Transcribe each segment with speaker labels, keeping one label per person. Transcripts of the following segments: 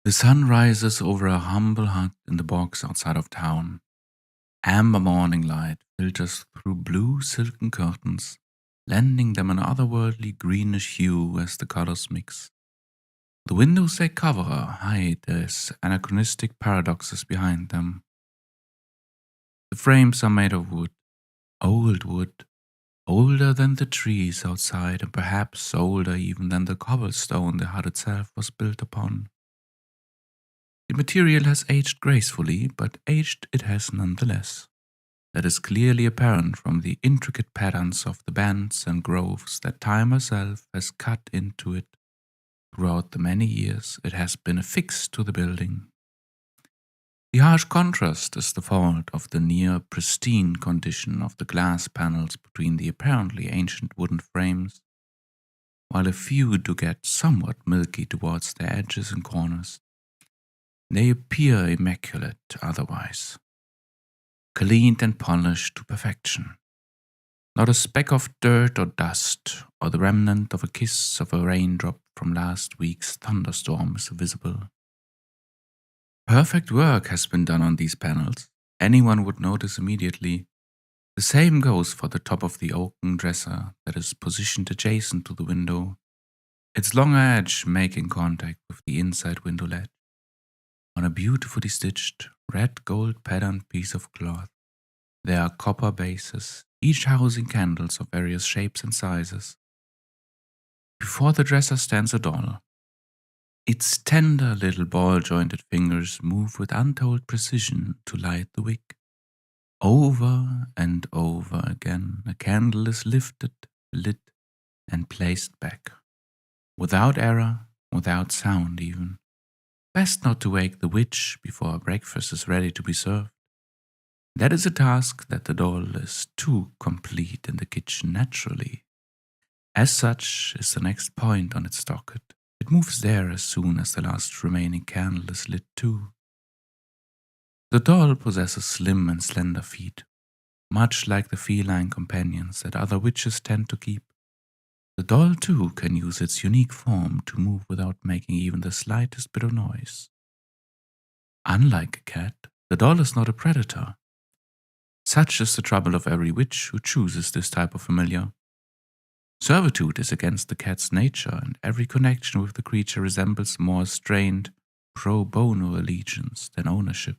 Speaker 1: The sun rises over a humble hut in the bogs outside of town. Amber morning light filters through blue silken curtains, lending them an otherworldly greenish hue as the colors mix. The windows they cover hide as anachronistic paradoxes behind them. The frames are made of wood, older than the trees outside and perhaps older even than the cobblestone the hut itself was built upon. The material has aged gracefully, but aged it has nonetheless. That is clearly apparent from the intricate patterns of the bends and groves that time herself has cut into it throughout the many years it has been affixed to the building. The harsh contrast is the fault of the near pristine condition of the glass panels between the apparently ancient wooden frames, while a few do get somewhat milky towards their edges and corners. They appear immaculate otherwise, cleaned and polished to perfection. Not a speck of dirt or dust, or the remnant of a kiss of a raindrop from last week's thunderstorm is visible. Perfect work has been done on these panels. Anyone would notice immediately. The same goes for the top of the oaken dresser that is positioned adjacent to the window, its long edge making contact with the inside window ledge. On a beautifully stitched, red gold patterned piece of cloth, there are copper bases, each housing candles of various shapes and sizes. Before the dresser stands a doll. Its tender little ball-jointed fingers move with untold precision to light the wick. Over and over again, a candle is lifted, lit, and placed back. Without error, without sound even. Best not to wake the witch before breakfast is ready to be served. That is a task that the doll is too complete in the kitchen naturally. As such is the next point on its docket. It moves there as soon as the last remaining candle is lit too. The doll possesses slim and slender feet, much like the feline companions that other witches tend to keep. The doll too can use its unique form to move without making even the slightest bit of noise. Unlike a cat, the doll is not a predator. Such is the trouble of every witch who chooses this type of familiar. Servitude is against the cat's nature, and every connection with the creature resembles more strained pro bono allegiance than ownership.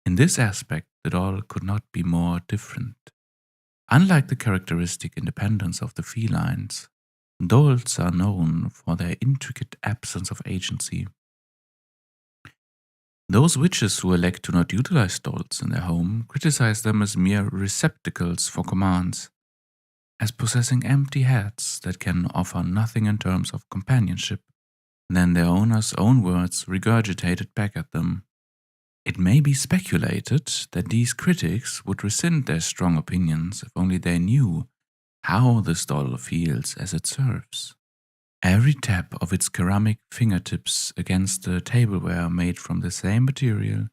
Speaker 1: In this aspect, the doll could not be more different. Unlike the characteristic independence of the felines, dolls are known for their intricate absence of agency. Those witches who elect to not utilize dolls in their home criticize them as mere receptacles for commands, as possessing empty heads that can offer nothing in terms of companionship than their owner's own words regurgitated back at them. It may be speculated that these critics would rescind their strong opinions if only they knew how this doll feels as it serves. Every tap of its ceramic fingertips against the tableware made from the same material,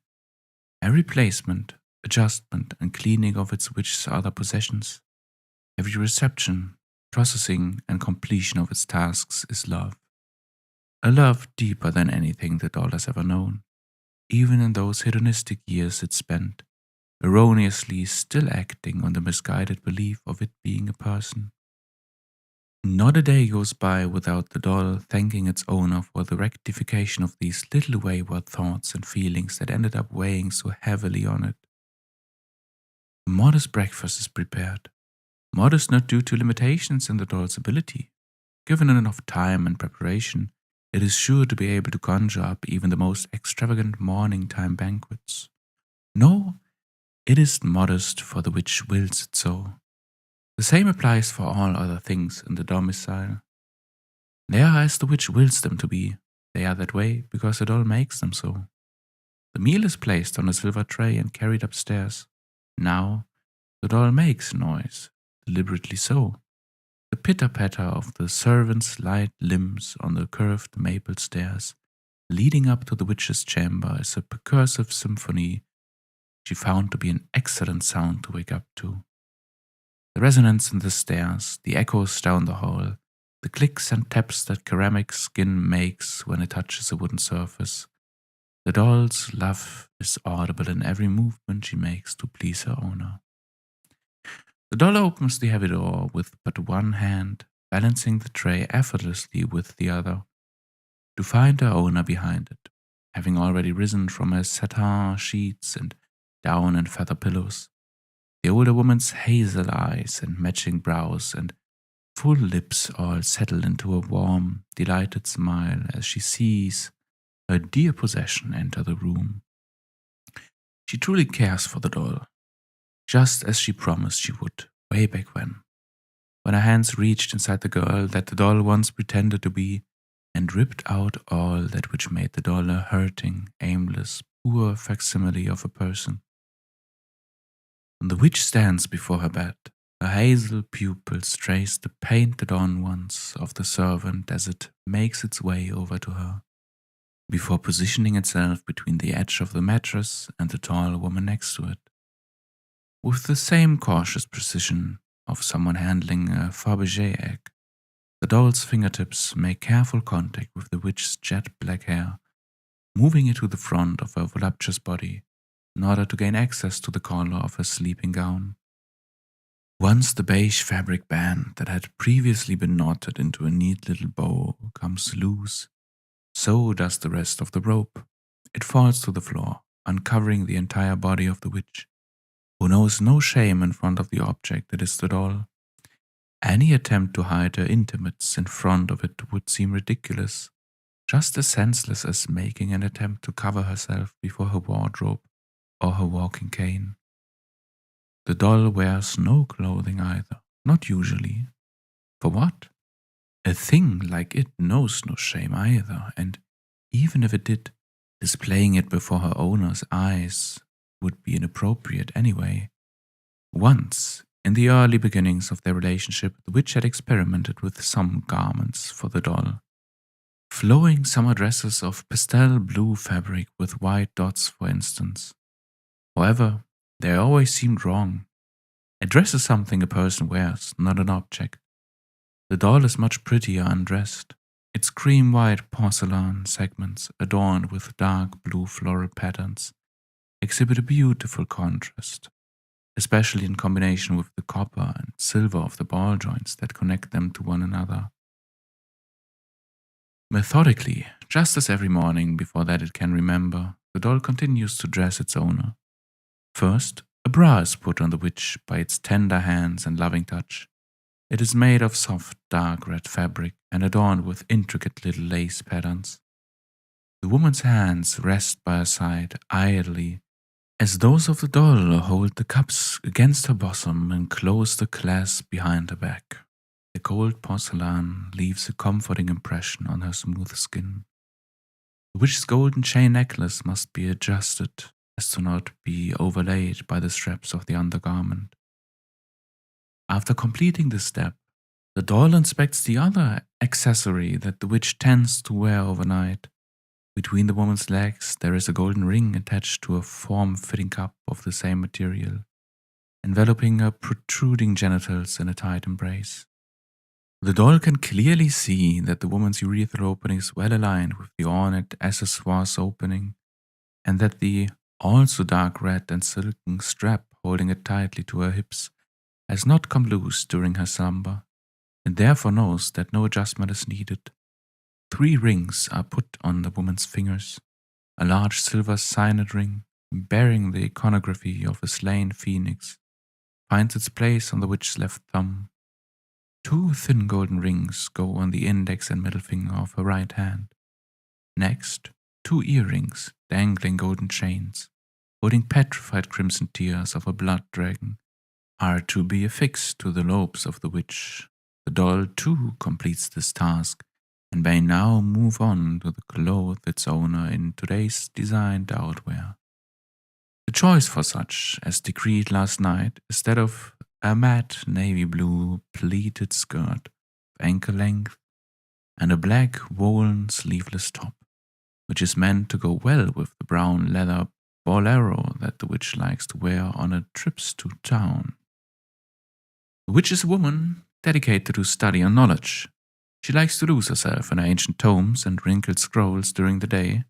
Speaker 1: every placement, adjustment, and cleaning of its witch's other possessions, every reception, processing, and completion of its tasks is love. A love deeper than anything the doll has ever known, even in those hedonistic years it spent, erroneously still acting on the misguided belief of it being a person. Not a day goes by without the doll thanking its owner for the rectification of these little wayward thoughts and feelings that ended up weighing so heavily on it. A modest breakfast is prepared. Modest not due to limitations in the doll's ability. Given enough time and preparation, it is sure to be able to conjure up even the most extravagant morning time banquets. No, it is modest for the witch wills it so. The same applies for all other things in the domicile. They are as the witch wills them to be. They are that way because the doll makes them so. The meal is placed on a silver tray and carried upstairs. Now, the doll makes noise, deliberately so. The pitter-patter of the servant's light limbs on the curved maple stairs leading up to the witch's chamber is a percussive symphony she found to be an excellent sound to wake up to. The resonance in the stairs, the echoes down the hall, the clicks and taps that ceramic skin makes when it touches a wooden surface. The doll's laugh is audible in every movement she makes to please her owner. The doll opens the heavy door with but one hand, balancing the tray effortlessly with the other, to find her owner behind it, having already risen from her satin sheets and down and feather pillows. The older woman's hazel eyes and matching brows and full lips all settle into a warm, delighted smile as she sees her dear possession enter the room. She truly cares for the doll, just as she promised she would, way back when her hands reached inside the girl that the doll once pretended to be, and ripped out all that which made the doll a hurting, aimless, poor facsimile of a person. The witch stands before her bed. Her hazel pupils trace the painted-on ones of the servant as it makes its way over to her, before positioning itself between the edge of the mattress and the tall woman next to it. With the same cautious precision of someone handling a Fabergé egg, the doll's fingertips make careful contact with the witch's jet-black hair, moving it to the front of her voluptuous body in order to gain access to the collar of her sleeping gown. Once the beige fabric band that had previously been knotted into a neat little bow comes loose, so does the rest of the rope. It falls to the floor, uncovering the entire body of the witch, who knows no shame in front of the object that is the doll. Any attempt to hide her intimates in front of it would seem ridiculous, just as senseless as making an attempt to cover herself before her wardrobe or her walking cane. The doll wears no clothing either, not usually. For what? A thing like it knows no shame either, and even if it did, displaying it before her owner's eyes would be inappropriate anyway. Once, in the early beginnings of their relationship, the witch had experimented with some garments for the doll. Flowing summer dresses of pastel blue fabric with white dots, for instance. However, they always seemed wrong. A dress is something a person wears, not an object. The doll is much prettier undressed. Its cream-white porcelain segments, adorned with dark blue floral patterns, exhibit a beautiful contrast, especially in combination with the copper and silver of the ball joints that connect them to one another. Methodically, just as every morning before that it can remember, the doll continues to dress its owner. First, a bra is put on the witch by its tender hands and loving touch. It is made of soft, dark red fabric and adorned with intricate little lace patterns. The woman's hands rest by her side idly, as those of the doll hold the cups against her bosom and close the clasp behind her back. The cold porcelain leaves a comforting impression on her smooth skin. The witch's golden chain necklace must be adjusted as to not be overlaid by the straps of the undergarment. After completing this step, the doll inspects the other accessory that the witch tends to wear overnight. Between the woman's legs, there is a golden ring attached to a form-fitting cup of the same material, enveloping her protruding genitals in a tight embrace. The doll can clearly see that the woman's urethral opening is well aligned with the ornate accessoire's opening, and that the also dark red and silken strap holding it tightly to her hips has not come loose during her slumber, and therefore knows that no adjustment is needed. 3 rings are put on the woman's fingers. A large silver signet ring, bearing the iconography of a slain phoenix, finds its place on the witch's left thumb. 2 thin golden rings go on the index and middle finger of her right hand. Next, 2 earrings, dangling golden chains, holding petrified crimson tears of a blood dragon, are to be affixed to the lobes of the witch. The doll, too, completes this task, and may now move on to clothe its owner in today's designed outwear. The choice for such, as decreed last night, is that of a matte navy blue pleated skirt of ankle length and a black woolen sleeveless top, which is meant to go well with the brown leather bolero that the witch likes to wear on her trips to town. The witch is a woman dedicated to study and knowledge. She likes to lose herself in ancient tomes and wrinkled scrolls during the day,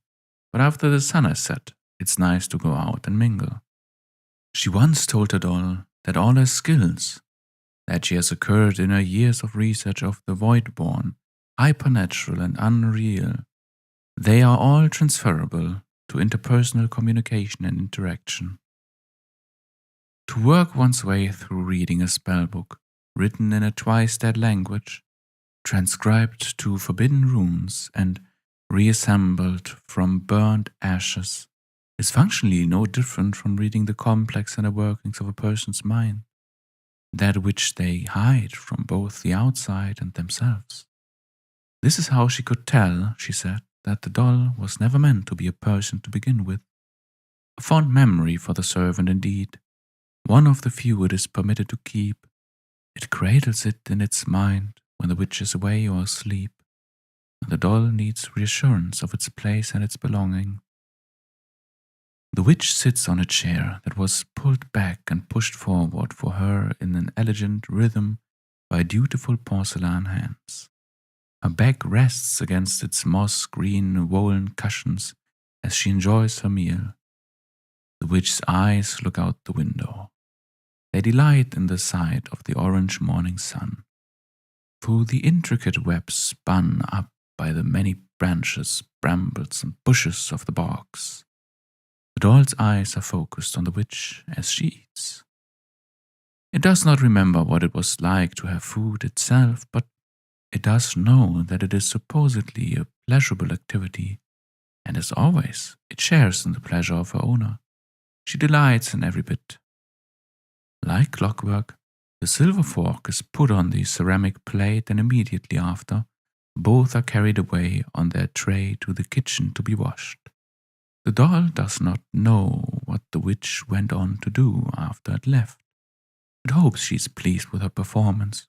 Speaker 1: but after the sun has set, it's nice to go out and mingle. She once told her doll that all her skills that she has occurred in her years of research of the void-born, hypernatural and unreal, they are all transferable to interpersonal communication and interaction. To work one's way through reading a spellbook written in a twice-dead language, transcribed to forbidden runes and reassembled from burnt ashes, is functionally no different from reading the complex inner workings of a person's mind, that which they hide from both the outside and themselves. This is how she could tell, she said, that the doll was never meant to be a person to begin with. A fond memory for the servant indeed, one of the few it is permitted to keep. It cradles it in its mind when the witch is away or asleep, and the doll needs reassurance of its place and its belonging. The witch sits on a chair that was pulled back and pushed forward for her in an elegant rhythm by dutiful porcelain hands. Her back rests against its moss-green woolen cushions as she enjoys her meal. The witch's eyes look out the window. They delight in the sight of the orange morning sun. Through the intricate web spun up by the many branches, brambles, and bushes of the bogs, the doll's eyes are focused on the witch as she eats. It does not remember what it was like to have food itself, but it does know that it is supposedly a pleasurable activity, and as always, it shares in the pleasure of her owner. She delights in every bit. Like clockwork, the silver fork is put on the ceramic plate, and immediately after, both are carried away on their tray to the kitchen to be washed. The doll does not know what the witch went on to do after it left. It hopes she is pleased with her performance,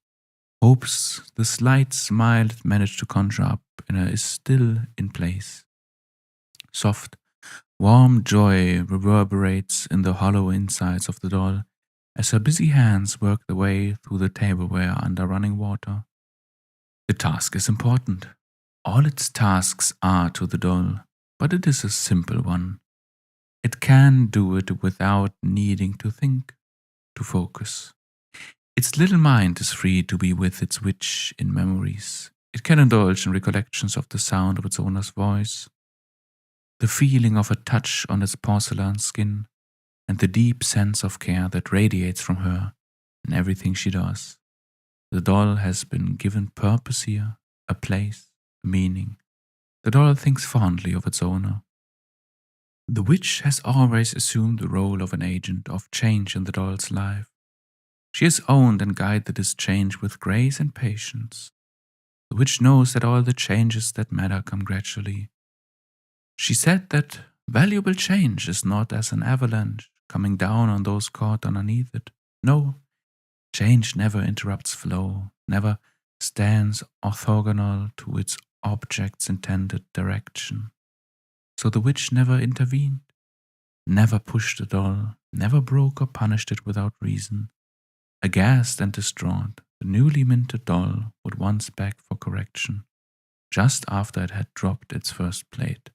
Speaker 1: hopes the slight smile it managed to conjure up in her is still in place. Soft, warm joy reverberates in the hollow insides of the doll as her busy hands work their way through the tableware under running water. The task is important. All its tasks are to the doll, but it is a simple one. It can do it without needing to think, to focus. Its little mind is free to be with its witch in memories. It can indulge in recollections of the sound of its owner's voice, the feeling of a touch on its porcelain skin, and the deep sense of care that radiates from her in everything she does. The doll has been given purpose here, a place, a meaning. The doll thinks fondly of its owner. The witch has always assumed the role of an agent of change in the doll's life. She has owned and guided this change with grace and patience. The witch knows that all the changes that matter come gradually. She said that valuable change is not as an avalanche coming down on those caught underneath it. No, change never interrupts flow, never stands orthogonal to its object's intended direction. So the witch never intervened, never pushed the doll, never broke or punished it without reason. Aghast and distraught, the newly minted doll would once beg for correction, just after it had dropped its first plate.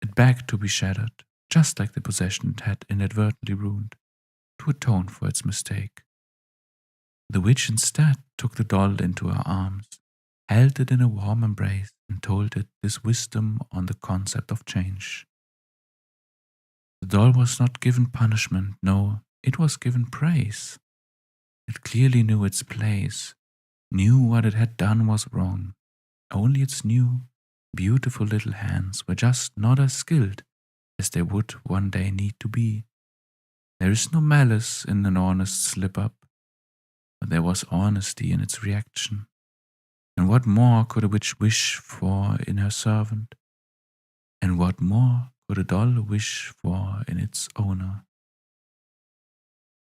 Speaker 1: It begged to be shattered, just like the possession it had inadvertently ruined, to atone for its mistake. The witch instead took the doll into her arms, held it in a warm embrace, and told it this wisdom on the concept of change. The doll was not given punishment, no, it was given praise. It clearly knew its place, knew what it had done was wrong. Only its new, beautiful little hands were just not as skilled as they would one day need to be. There is no malice in an honest slip-up, but there was honesty in its reaction. And what more could a witch wish for in her servant? And what more could a doll wish for in its owner?